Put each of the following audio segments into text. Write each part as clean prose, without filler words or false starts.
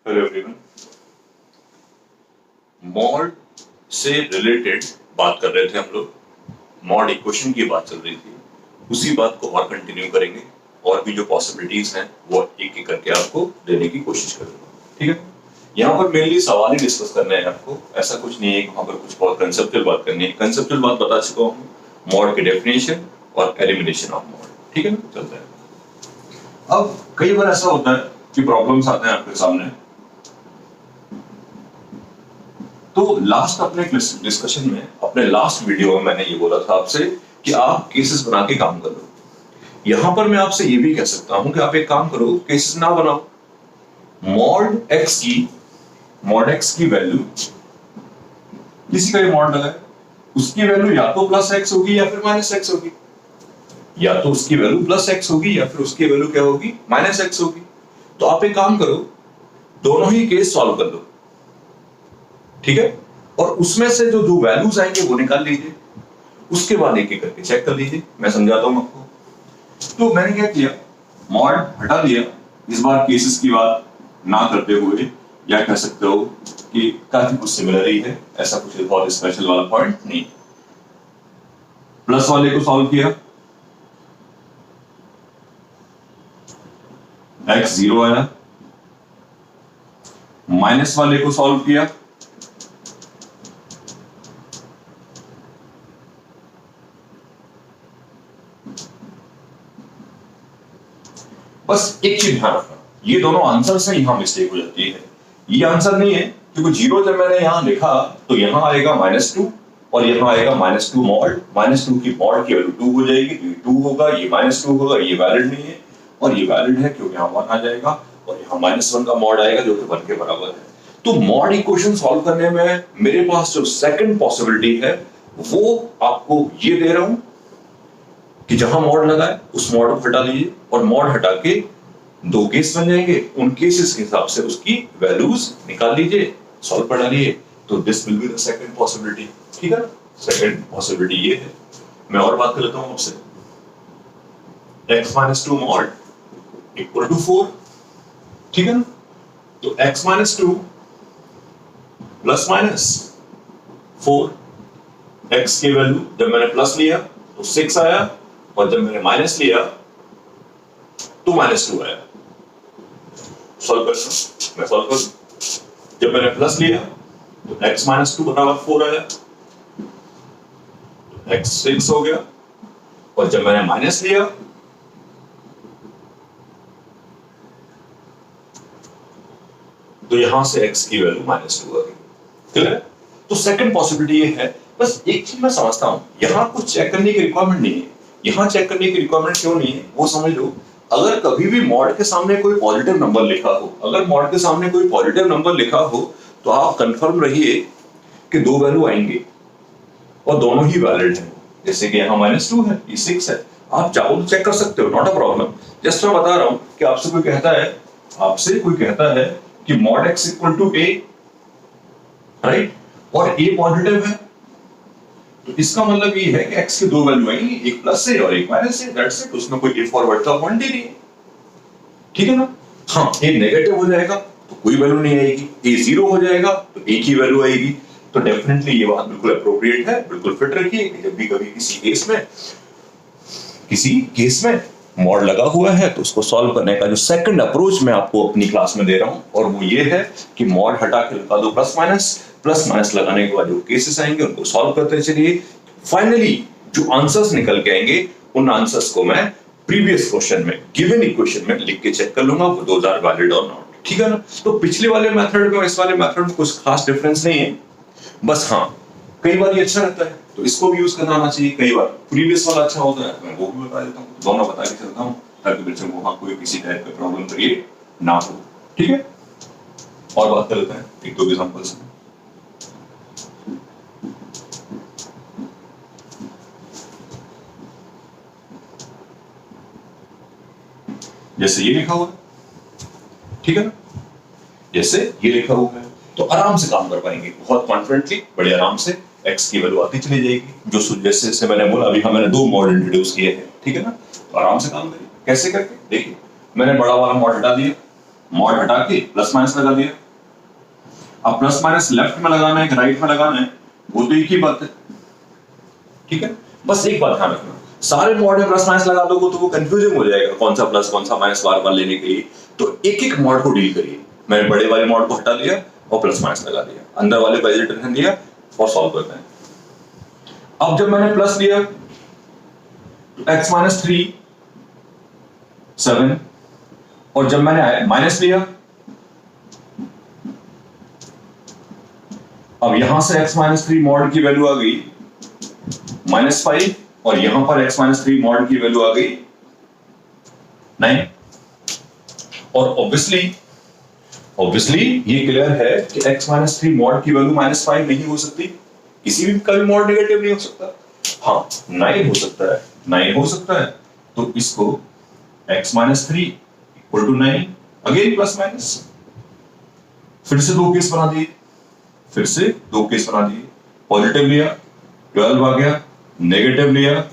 Hello everyone, mod से related बात कर रहे थे हम लोग। मॉड इक्वेशन की बात चल रही थी, उसी बात को और कंटिन्यू करेंगे और भी जो पॉसिबिलिटीज हैं वो एक एक करके आपको देने की कोशिश करूंगा। ठीक है, यहाँ पर मेनली सवाल ही डिस्कस करना है आपको, ऐसा कुछ नहीं है कि वहां पर कुछ बहुत कंसेप्चुअल बात करनी है। कंसेप्चुअल बात बता चुका हूँ, मॉड की डेफिनेशन और एलिमिनेशन ऑफ मॉड। ठीक है ना, चलता है। अब कई बार ऐसा होता है कि प्रॉब्लम्स आते हैं आपके सामने, तो लास्ट अपने डिस्कशन में, अपने लास्ट वीडियो में मैंने ये बोला था आपसे कि आप केसेस बना के काम कर लो। यहां पर मैं आपसे ये भी कह सकता हूं कि आप एक काम करो, केसेस ना बनाओ। मॉड एक्स की वैल्यू, किसी का मॉड लगा है, उसकी वैल्यू या तो प्लस एक्स होगी या फिर माइनस एक्स होगी, या तो उसकी वैल्यू प्लस एक्स होगी या फिर उसकी वैल्यू क्या होगी, माइनस एक्स होगी। तो आप एक काम करो, दोनों ही केस सॉल्व कर दो। ठीक है, और उसमें से जो जो वैल्यूज आएंगे वो निकाल लीजिए, उसके बाद एक एक करके चेक कर लीजिए। मैं समझाता हूं आपको। तो मैंने क्या किया, मॉड हटा दिया, इस बार केसेस की बात ना करते हुए, या कह सकते हो कि काफी कुछ सिमिलर ही है, ऐसा कुछ बहुत स्पेशल वाला पॉइंट नहीं। प्लस वाले को सॉल्व किया, x 0 आया। माइनस वाले को सॉल्व किया, बस एक चीज ध्यान रखना, ये दोनों आंसर से यहां मिस्टेक हो जाती है। ये आंसर नहीं है, क्योंकि जीरो जब मैंने यहां लिखा तो यहां आएगा -2 और यहां आएगा -2 मॉड। -2 की मॉड की वैल्यू 2 हो जाएगी, तो ये 2 होगा, ये -2 होगा, ये वैलिड नहीं है। और ये वैलिड है क्योंकि यहां 1 आ जाएगा और यहां -1 का मॉड आएगा जो कि 1 के बराबर है। तो मॉड इक्वेशन सॉल्व करने में मेरे पास जो सेकंड पॉसिबिलिटी है वो आपको ये दे रहा हूं कि जहां मॉड लगा है उस मॉड को हटा लीजिए, और मॉड हटा के दो केस बन जाएंगे, उन केसेस के हिसाब से उसकी वैल्यूज निकाल लीजिए, सॉल्व कर डालिए। तो this will be the second possibility. ठीक है, सेकंड पॉसिबिलिटी ये है। मैं और बात कर लेता हूं आपसे, x - 2 मॉड इक्वल टू 4। ठीक है ना, तो x - 2 प्लस माइनस 4, x की वैल्यू जब मैंने प्लस लिया तो 6 आया, और जब मैंने माइनस लिया तो -2 आया। सॉल्व करता हूं, मैं सॉल्व करूं। जब मैंने प्लस लिया तो x - 2 बराबर 4 आया, तो x 6 हो गया, और जब मैंने माइनस लिया तो यहां से x की वैल्यू -2 आ गई। क्लियर? तो सेकंड पॉसिबिलिटी ये है। बस एक चीज मैं समझता हूं, यहां कुछ चेक करने की रिक्वायरमेंट नहीं है। यहां चेक करने की रिक्वायरमेंट क्यों नहीं है वो समझ लो। अगर कभी भी मॉड के सामने कोई पॉजिटिव नंबर लिखा हो, अगर मॉड के सामने कोई पॉजिटिव नंबर लिखा हो, तो आप कंफर्म रहिए कि दो वैल्यू आएंगे और दोनों ही वैलिड हैं। जैसे कि यहाँ -2 है, ये 6 है, आप चाहो तो चेक कर सकते हो, नॉट अ प्रॉब्लम। जस्ट मैं बता रहा हूं कि आपसे कोई कहता है कि mod x equal to a, right, और a पॉजिटिव है, तो इसका मतलब ये है कि x के दो वैल्यू आएंगी, एक प्लस से और एक माइनस से, दैट्स इट। उसमें कोई इफ फॉरवर्ड का पॉइंट ही नहीं है। ठीक है ना। हाँ, a नेगेटिव हो जाएगा तो कोई वैल्यू नहीं आएगी, a 0 हो जाएगा तो a की वैल्यू आएगी। तो डेफिनेटली ये बात बिल्कुल अप्रोप्रिएट है, बिल्कुल फिट रखिए कि जब भी कभी किसी केस में मॉड लगा हुआ है तो उसको सॉल्व करने का जो सेकंड अप्रोच मैं आपको अपनी क्लास में दे रहा हूं, और वो ये है कि मॉड हटा के लगा दो प्लस माइनस लगाने के बाद जो केसेस आएंगे उनको सॉल्व करते चलिए। फाइनली जो आंसर्स निकल के आएंगे, उन आंसर्स को मैं प्रीवियस क्वेश्चन में गिवन इक्वेशन में लिख के चेक कर लूंगा, वो दोज आर वैलिड और नॉट। ठीक है ना। तो पिछले वाले मेथड में इस वाले मेथड में कुछ खास डिफरेंस नहीं है, बस हाँ कई बार ये अच्छा रहता है तो इसको भी यूज करना आना चाहिए, कई बार प्रीवियस वाला अच्छा होता है, मैं वो भी बता देता हूँ, दोनों बता के चलता हूँ ताकि बच्चों को वहां कोई किसी टाइप का प्रॉब्लम क्रिएट ना हो। ठीक है, और बात कर लेते हैं एक दो एग्जांपल से। जैसे ये लिखा हुआ है, ठीक है ना, जैसे ये लिखा हुआ है, तो आराम से काम कर पाएंगे, बहुत कॉन्फिडेंटली, बड़े आराम से x की वैल्यू आती चली जाएगी। जो जैसे मैंने बोला अभी, मैंने दो मॉड इंट्रोड्यूस किए हैं, ठीक है ना, तो आराम से काम करिए। कैसे करके देखिए, मैंने बड़ा वाला मॉड हटा दिया, मॉड हटा के प्लस माइनस लगा दिया। अब प्लस माइनस लेफ्ट में लगाना है कि राइट में लगाना है वो तो एक ही बात है, ठीक है। बस एक बात ध्यान रखना, सारे मॉड में प्लस माइनस लगा दोगे तो वो कंफ्यूजिंग हो जाएगा, कौन सा प्लस कौन सा माइनस बार बार लेने के लिए। तो एक एक मॉड को डील करिए। मैंने बड़े वाले मॉड को हटा दिया और प्लस माइनस लगा दिया, अंदर वाले को एज टेंशन दिया और सॉल्व करते हैं। अब जब मैंने प्लस लिया तो x माइनस 3 7, और जब मैंने माइनस लिया, अब यहां से x माइनस 3 मॉड की वैल्यू आ गई -5, और यहां पर x माइनस 3 मॉड की वैल्यू आ गई 9। और ऑब्वियसली ये क्लियर है कि x माइनस 3 मॉड की वैल्यू -5 नहीं हो सकती, किसी भी का भी मॉड नेगेटिव नहीं हो सकता। हाँ 9 हो सकता है, 9 हो सकता है, तो इसको x minus 3 equal to 9, again plus minus, फिर से दो केस बना दिए, पॉजिटिव लिया 12 आ गया, नेगेटिव लिया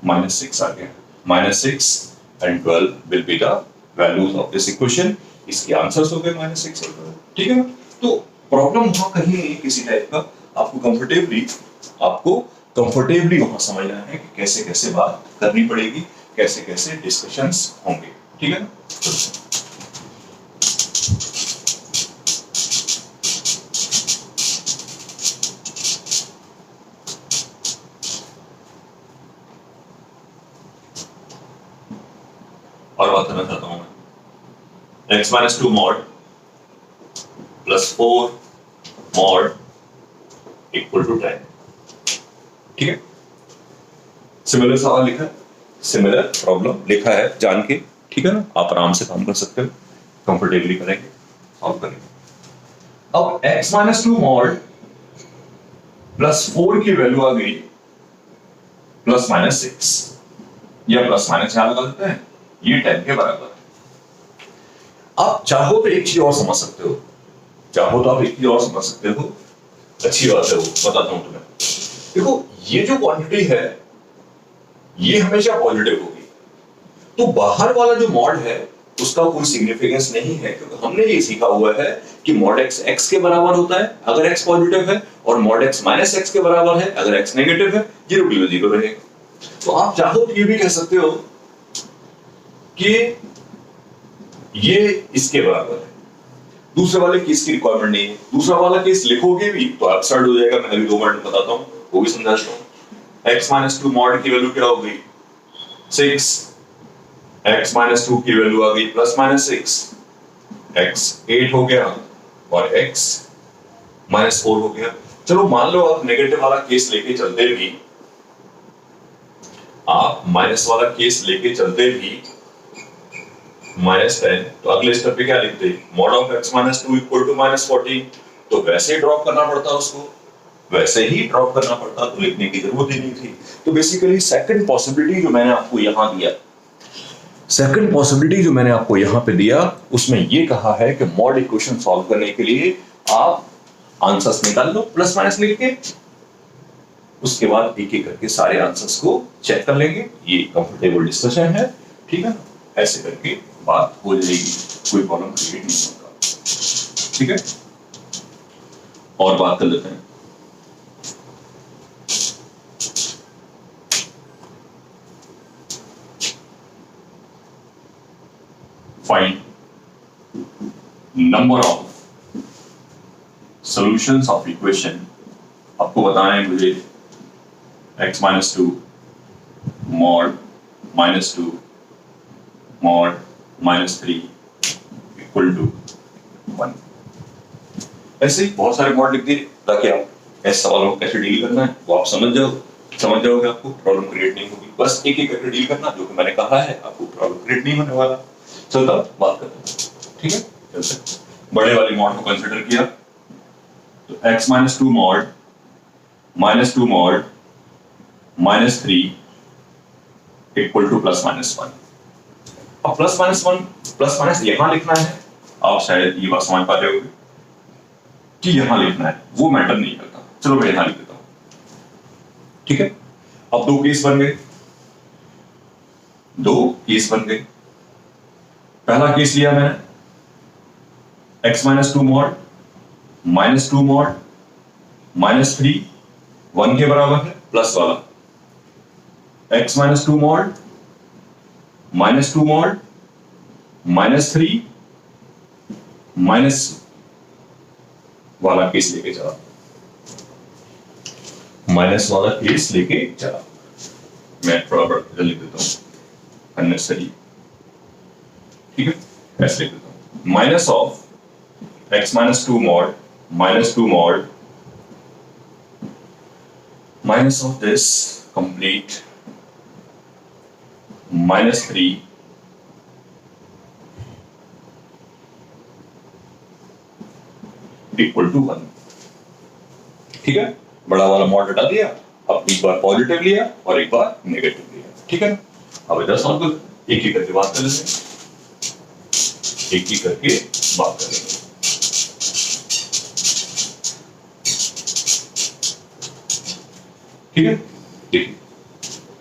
-6 आ गया, -6 and 12 will be the values of this equation. इसके आंसर्स हो गए -6 और 12, ठीक है ना। तो प्रॉब्लम वहां कहीं नहीं किसी टाइप का, आपको कंफर्टेबली वहां समझना है कि कैसे कैसे बात करनी पड़ेगी, कैसे कैसे डिस्कशंस होंगे, ठीक है ना। और बात करना चाहता हूं मैं, x minus 2 mod plus 4 mod equal to 10, ठीक है। सिमिलर सवाल लिखा है, सिमिलर प्रॉब्लम लिखा है जान के, ठीक है ना। आप आराम से काम कर सकते हो, कंफर्टेबली करेंगे, सॉल्व करेंगे। अब x माइनस 2 मॉड प्लस 4 की वैल्यू आ गई प्लस माइनस 6, या प्लस माइनस यहां लगा देते हैं, ये 10 के बराबर है। आप चाहो तो एक चीज और समझ सकते हो, अच्छी बात है, वो बताता हूं तुम्हें। देखो ये जो क्वांटिटी है ये हमेशा पॉजिटिव होगी, तो बाहर वाला जो मॉड है उसका कोई सिग्निफिकेंस नहीं है, क्योंकि हमने ये सीखा हुआ है कि मॉड x x के बराबर होता है अगर x पॉजिटिव है, और मॉड x माइनस x के बराबर है अगर x नेगेटिव है, 0 की वैल्यू 0 रहेगा। तो आप चाहो तो ये भी कह सकते हो कि ये इसके बराबर है, दूसरे वाले केस की रिक्वायरमेंट नहीं है। दूसरा वाला केस लिखोगे भी तो एब्सर्ड हो जाएगा, मैं अभी 2 मिनट में बताता हूं, वो भी समझाता हूं। x माइनस 2 मॉड की वैल्यू क्या हो गई 6, x माइनस 2 की वैल्यू आ गई प्लस माइनस 6, x 8 हो गया और x माइनस 4 हो गया। चलो मान लो आप नेगेटिव वाला केस लेके चलते भी, आप माइनस वाला केस लेके चलते भी -10, तो अगले स्टेप पे क्या लिखते हैं, mod of x minus 2 equal to -14, तो वैसे ही ड्रॉप करना पड़ता उसको, तो लिखने की जरूरत ही नहीं थी। तो बेसिकली सेकंड पॉसिबिलिटी जो मैंने आपको यहां पे दिया उसमें ये कहा है कि मॉड इक्वेशन सॉल्व करने के लिए आप आंसर्स निकाल लो प्लस माइनस लिख के, उसके बाद एक एक करके सारे आंसर्स को चेक कर लेंगे। ये कंफर्टेबल डिस्कशन है, ठीक है ना, ऐसे करके बात हो जाएगी, कोई प्रॉब्लम क्रिएट नहीं होगा, ठीक है। और बात कर लेते हैं, find number of solutions of equation. आपको बताना है मुझे x minus 2 mod -2 mod -3 equal to 1। ऐसे ही बहुत सारे मॉड लिख दिए ताकि आप ऐसे सवालों को कैसे डील करना है वो आप समझ जाओगे, आपको प्रॉब्लम क्रिएट नहीं होगी। बस एक एक करके डील करना, जो कि मैंने कहा है आपको प्रॉब्लम क्रिएट नहीं होने वाला। चलता बात करते हैं, ठीक है। चलते बड़े वाली मॉड को कंसिडर किया तो x minus 2 mod -3 equal two plus minus 1। अब प्लस माइनस यहां लिखना है, आप शायद ये बात समझ पा रहे होंगे कि यहां लिखना है, वो मैटर नहीं करता। चलो मैं यहां लिख देता हूं, ठीक है। अब दो केस बन गए। पहला केस लिया मैंने x minus 2 mod minus 2 mod minus 3 1 के बराबर है प्लस वाला x minus 2 mod minus 2 mod minus 3 minus वाला केस लेके चला, माइनस वाला केस लेके चला। मैं थोड़ा बड़ा लिख देता हूं अननेसेसरी, ठीक है, ऐसे लिख देता हूं minus of x minus 2 mod minus 2 mod minus of this complete minus 3 equal to 1। ठीक है, बड़ा वाला मॉड हटा दिया, अब एक बार पॉजिटिव लिया और एक बार नेगेटिव लिया, ठीक है ना। अब इधर सॉल्व कर, एक ही करके बात कर लेते हैं, एक ही करके बात करेंगे। ठीक है, देखिए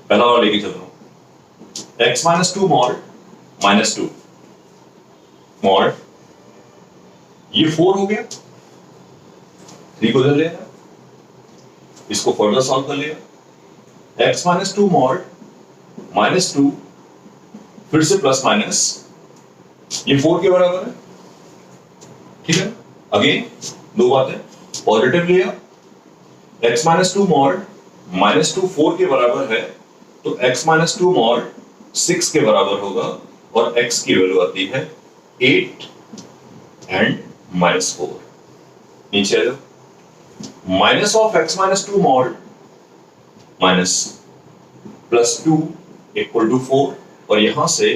पहला वाला लेके चल रहा हूं, x minus 2 mod minus 2 mod, ये 4 हो गया, 3 को उधर ले आया, इसको फर्दर सॉल्व कर लिया, x माइनस 2 मॉड माइनस 2 फिर से प्लस माइनस, ये 4 के बराबर है, ठीक है। अगेन दो बातें, पॉजिटिव लिया, x माइनस 2 मॉड माइनस 2 4 के बराबर है, तो x माइनस 2 मॉड 6 के बराबर होगा और x की वैल्यू आती है 8 एंड माइनस 4। नीचे आ जाओ, minus of x minus 2 mod minus plus 2 equal to 4, और यहां से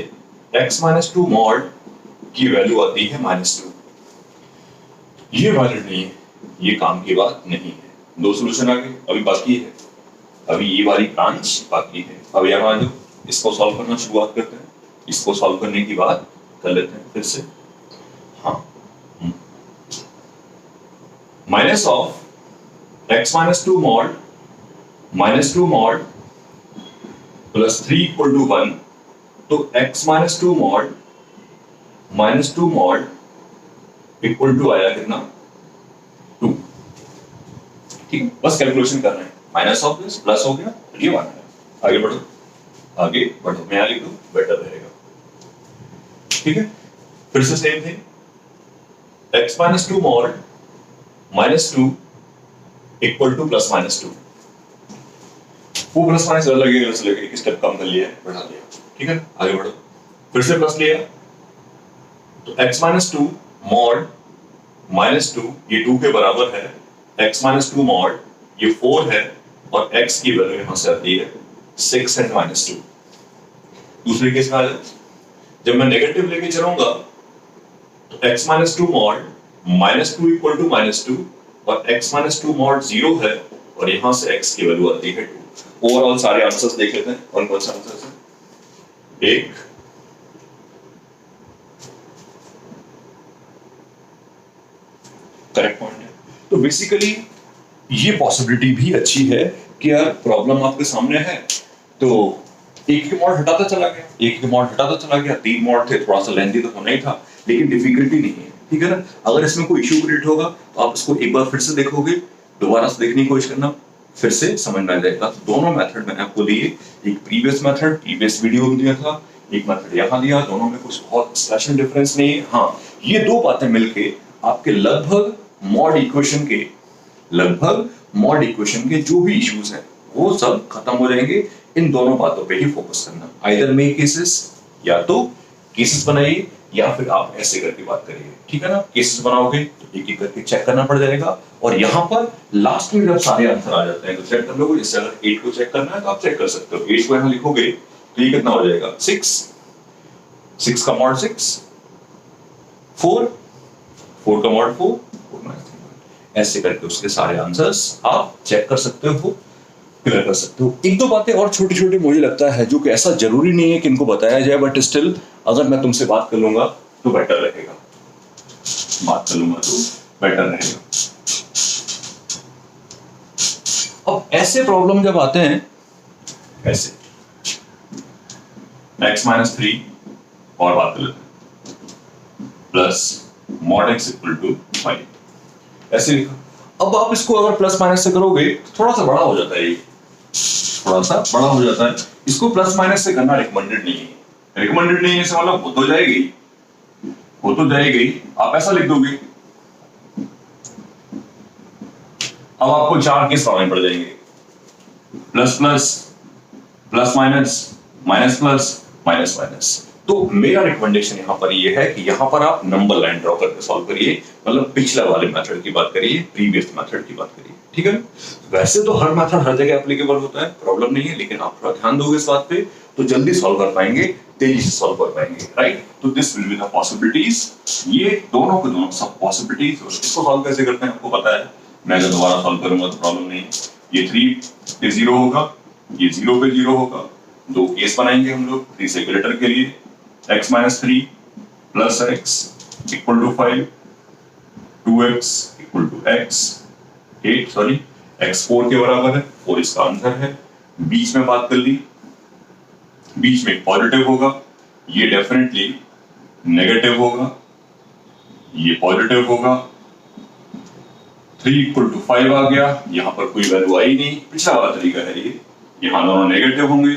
x माइनस 2 मॉड की वैल्यू आती है माइनस 2। ये वैलिड नहीं है, ये काम की बात नहीं है। दो सॉल्यूशन आ गए, अभी बाकी है, अभी ये वाली ब्रांच बाकी है। अब यहां आ जाओ, इसको सॉल्व करना शुरुआत करते हैं, इसको सॉल्व करने की बात कर लेते हैं फिर से। हाँ, minus of x minus 2 mod minus 2 mod plus 3 equal to 1, तो x minus 2 mod minus 2 mod equal to आया कितना, 2। ठीक है, बस कैलकुलेशन कर रहे हैं, माइनस ऑफ दिस प्लस हो गया, ये 1 है। आगे बढ़ो, आगे बढ़ो, मैं यहां लिख दूं बेटर रहेगा, ठीक है। फिर से same thing, x minus 2 mod minus 2 equal two plus minus 2, वो प्लस माइनस अलग लगेगा, इसलिए एक स्टेप कम कर लिया, बढ़ा दिया, ठीक है। आगे बढ़ो, फिर से प्लस लिया, तो x माइनस 2 मॉड माइनस 2, ये 2 के बराबर है, x माइनस 2 मॉड ये 4 है, और x की वैल्यू यहां से आती है 6 एंड माइनस 2। दूसरे केस में आ जाए, जब मैं नेगेटिव लेके चलूंगा तो x minus 2 mod minus 2 equal to minus 2, और x माइनस 2 मॉड 0 है, और यहां से x की वैल्यू आती है 2। ओवरऑल सारे आंसर्स देख लेते हैं, कौन कौन से आंसर्स हैं। एक, करेक्ट पॉइंट है। तो बेसिकली ये पॉसिबिलिटी भी अच्छी है कि यार प्रॉब्लम आपके सामने है, तो एक के मॉड हटाता चला गया, एक के मॉड हटाता चला गया, 3 मॉड थे, थोड़ा सा लेंथी तो होना ही था, लेकिन डिफिकल्टी नहीं है, ठीक है ना। अगर इसमें कोई इश्यू क्रिएट होगा तो आप इसको एक बार फिर से देखोगे, दोबारा से देखने की कोशिश करना, फिर से समझ में आ जाएगा। दोनों मेथड मैंने आपको दिए, एक प्रीवियस मेथड प्रीवियस वीडियो में दिया था, एक मेथड यहाँ दिया, दोनों में कुछ बहुत स्पेशल डिफरेंस नहीं है। हाँ, ये दो बातें मिलके आपके लगभग मॉड इक्वेशन के जो भी इश्यूज हैं वो सब खत्म हो जाएंगे। इन दोनों बातों पे ही फोकस करना, आइदर मेक केसेस, या तो केसेस बनाइए, या फिर आप ऐसे करके बात करिए, ठीक है ना। केसेस बनाओगे तो एक एक करके चेक करना पड़ जाएगा, और यहाँ पर लास्ट में जब सारे आंसर आ जाते हैं तो चेक कर लोगे। जैसे अगर 8 को चेक करना है तो आप चेक कर सकते हो, 8 को यहाँ लिखोगे तो ये कितना हो जाएगा, 6 का मॉड 6, 4 का मॉड 4, ऐसे करके उसके सारे आंसर्स आप चेक कर सकते हो, क्लियर कर सकते हो। एक दो बातें और छोटी छोटी मुझे लगता है जो कि ऐसा जरूरी नहीं है कि इनको बताया जाए, बट स्टिल अगर मैं तुमसे बात कर लूंगा तो बेटर रहेगा, अब ऐसे प्रॉब्लम जब आते हैं, ऐसे x माइनस 3 और बात कर लेते हैं, plus mod x equal to 5 ऐसे लिखा। अब आप इसको अगर प्लस माइनस से करोगे थोड़ा सा बड़ा हो जाता है, ये थोड़ा सा बड़ा हो जाता है। इसको प्लस माइनस से करना रिकमेंडेड नहीं है। रिकमेंडेड नहीं है इसका मतलब हो तो जाएगी, हो तो जाएगी। आप ऐसा लिख दोगे। अब आपको 4 केस लगाने पड़ जाएंगे, plus plus, plus minus, minus plus, minus minus. तो मेरा रिकमेंडेशन यहां पर ये है कि यहां पर आप नंबर लाइन ड्रॉ करके सॉल्व करिए, मतलब पिछले वाले मेथड की बात करिए, प्रीवियस मेथड की बात करिए, ठीक है। वैसे तो हर मेथड हर जगह एप्लीकेबल होता है, प्रॉब्लम नहीं है, लेकिन आप थोड़ा ध्यान दोगे इस बात पे तो जल्दी सॉल्व कर पाएंगे, तेजी से सॉल्व कर पाएंगे, राइट। तो this will be the possibilities, ये दोनों के दोनों सब पॉसिबिलिटीज। और इसको सॉल्व कैसे करते हैं आपको पता है, मैं अगर दोबारा सॉल्व करूंगा तो प्रॉब्लम नहीं है। ये 3 पे 0 होगा, ये 0 पे 0 होगा। दो केस बनाएंगे हम लोग 3 से ग्रेटर के लिए, x minus 3 plus x equal to 5, 2x equal to x 8 sorry x 4 के बराबर है, 4 इसका आंसर है। बीच में बात कर ली, बीच में पॉजिटिव होगा, ये डेफिनेटली नेगेटिव होगा, ये पॉजिटिव होगा। 3 इक्वल टू 5 आ गया, यहां पर कोई वैल्यू आई नहीं, पिछला वाला तरीका है ये। यहां दोनों नेगेटिव होंगे,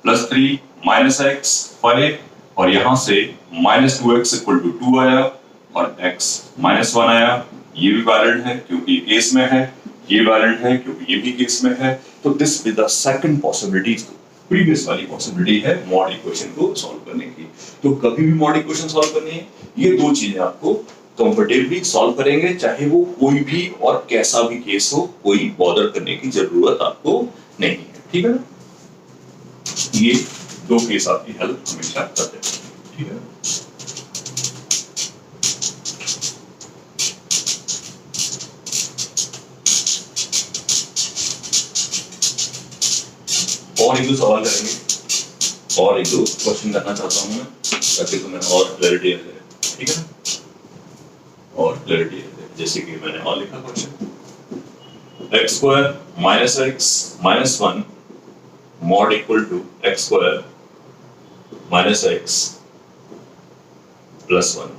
प्लस 3 माइनस x 5, और यहां से माइनस 2x इक्वल टू 2 आया, और x माइनस 1 आया। ये भी वैलिड है क्योंकि केस में है, ये वैलिड है क्योंकि ये भी केस में है। तो this with the second possibility, previous वाली पॉसिबिलिटी है मॉड इक्वेशन को सॉल्व करने की। तो कभी भी मॉड इक्वेशन सॉल्व करनी है, ये दो चीजें आपको कंफर्टेबली सॉल्व करेंगे, चाहे वो कोई भी और कैसा भी केस हो, कोई बॉदर करने की जरूरत आपको नहीं है, ठीक है ना। ये दो केस आपकी हेल्प हमेशा करते हैं, ठीक है। और एक दो सवाल करेंगे, और एक दो क्वेश्चन करना चाहता हूं मैं, ताकि तुम्हें और क्लैरिटी आ जाए, ठीक है ना। और क्लैरिटी आ जाए, जैसे कि मैंने और लिखा question, x square minus x minus 1 mod equal to x square minus x plus 1,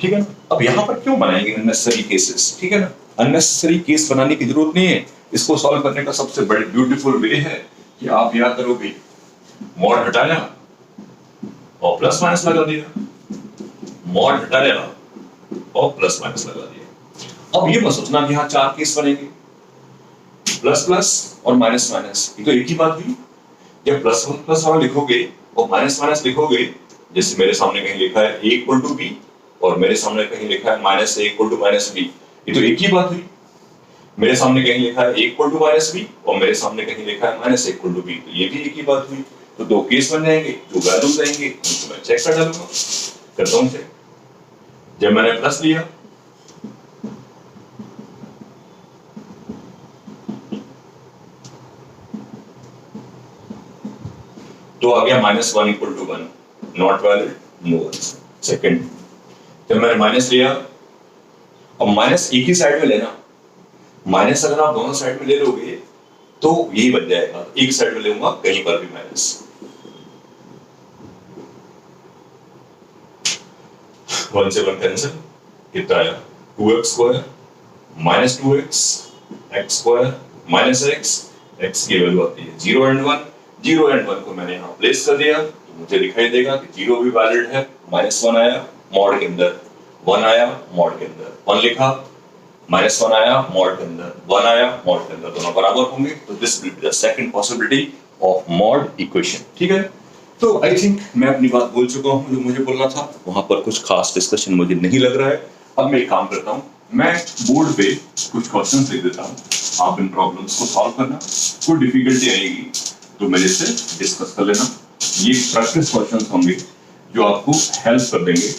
ठीक है ना। अब यहां पर क्यों बनाएंगे अननेसेसरी केसेस, ठीक है ना। अननेसेसरी केस बनाने की जरूरत नहीं है। इसको सॉल्व करने का सबसे बड़े ब्यूटीफुल वे है कि आप याद करोगे, मॉड हटाया और प्लस माइनस लगा दिया, मॉड हटाया और प्लस माइनस लगा दिया। अब ये मत सोचना कि यहाँ 4 केस बनेंगे, प्लस प्लस और माइनस माइनस, ये तो एक ही बात हुई। जब प्लस वन प्लस वाला लिखोगे और माइनस माइनस लिखोगे, जैसे मेरे सामने कहीं लिखा है a इक्वल टू बी, और मेरे सामने कहीं लिखा है minus a equal to minus B, ये तो एक ही बात हुई। मेरे सामने कहीं लिखा है a equal to minus B, और मेरे सामने कहीं लिखा है minus a equal to B, तो ये भी एक ही बात हुई। तो दो केस बन जाएंगे, जो वैल्यूज आएंगे उनको मैं चेक कर डालूंगा, करता हूं चेक। जब मैंने प्लस लिया तो आ गया minus 1 equal to 1, not valid, no answer. Second, जब मैंने माइनस लिया, अब माइनस एक ही साइड में लेना, माइनस अगर आप दोनों साइड में ले लोगे तो यही बन जाएगा, एक साइड में लूंगा कहीं पर भी माइनस। 1 से 1 कैंसिल, कितना आया 2x square minus 2x x square minus x, x की वैल्यू आती है 0 एंड 1, 0 एंड 1 को मैंने यहाँ प्लेस कर दिया, तो मुझे दिखाई देगा कि 0 भी वैलिड है, माइनस 1 आया मॉड के अंदर, 1 आया मॉड के अंदर, 1 लिखा, माइनस 1 आया मॉड के अंदर, 1 आया मॉड के अंदर, दोनों बराबर होंगे। तो this will be the second possibility of mod equation, ठीक है। तो आई थिंक मैं अपनी बात बोल चुका हूं, जो मुझे बोलना था। वहां पर कुछ खास डिस्कशन मुझे नहीं लग रहा है। अब मैं एक काम करता हूं, मैं बोर्ड पे कुछ क्वेश्चंस लिख देता हूं, आप इन प्रॉब्लम्स को सॉल्व करना। कोई डिफिकल्टी आएगी तो मेरे से डिस्कस कर लेना। ये प्रैक्टिस क्वेश्चंस होंगे जो आपको हेल्प कर देंगे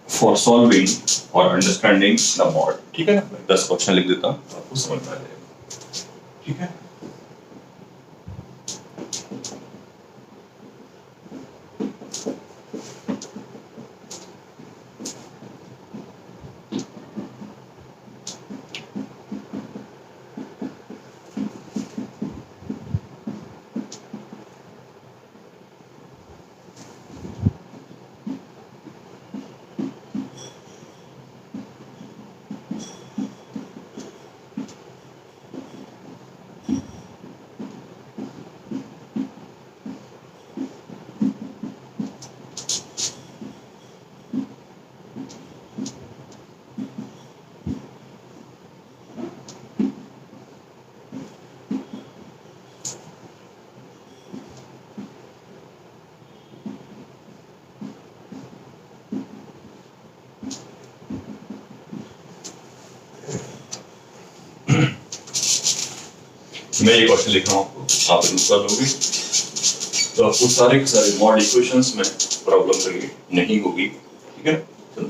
फॉर सॉल्विंग और अंडरस्टैंडिंग द मॉड, ठीक है ना। मैं 10 क्वेश्चन लिख देता हूं, आपको समझ में आ जाएगा, ठीक है। मैं ये क्वेश्चन लिख रहा हूँ आपको, आप आंसर दोगे तो आपको सारे के सारे मॉड इक्वेशंस में प्रॉब्लम क्रिएट नहीं होगी, ठीक है। चलो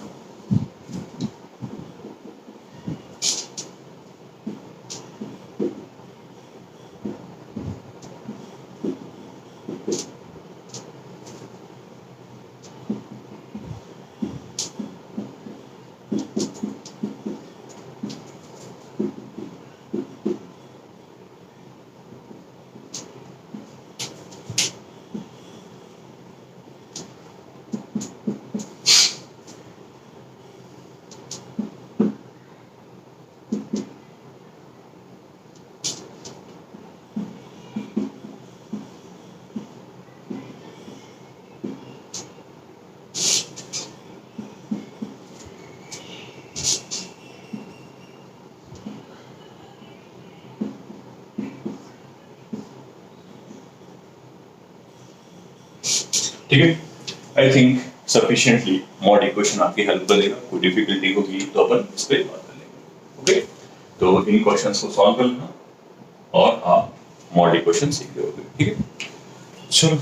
ठीक है, I think sufficiently mod equation आपकी हेल्प करेगा। कोई डिफिकल्टी होगी तो अपन इस पे बात कर लेंगे। ओके, तो इन क्वेश्चंस को सॉल्व कर लेना और आप मॉड इक्वेशन सीख रहे होगे, ठीक है। चलो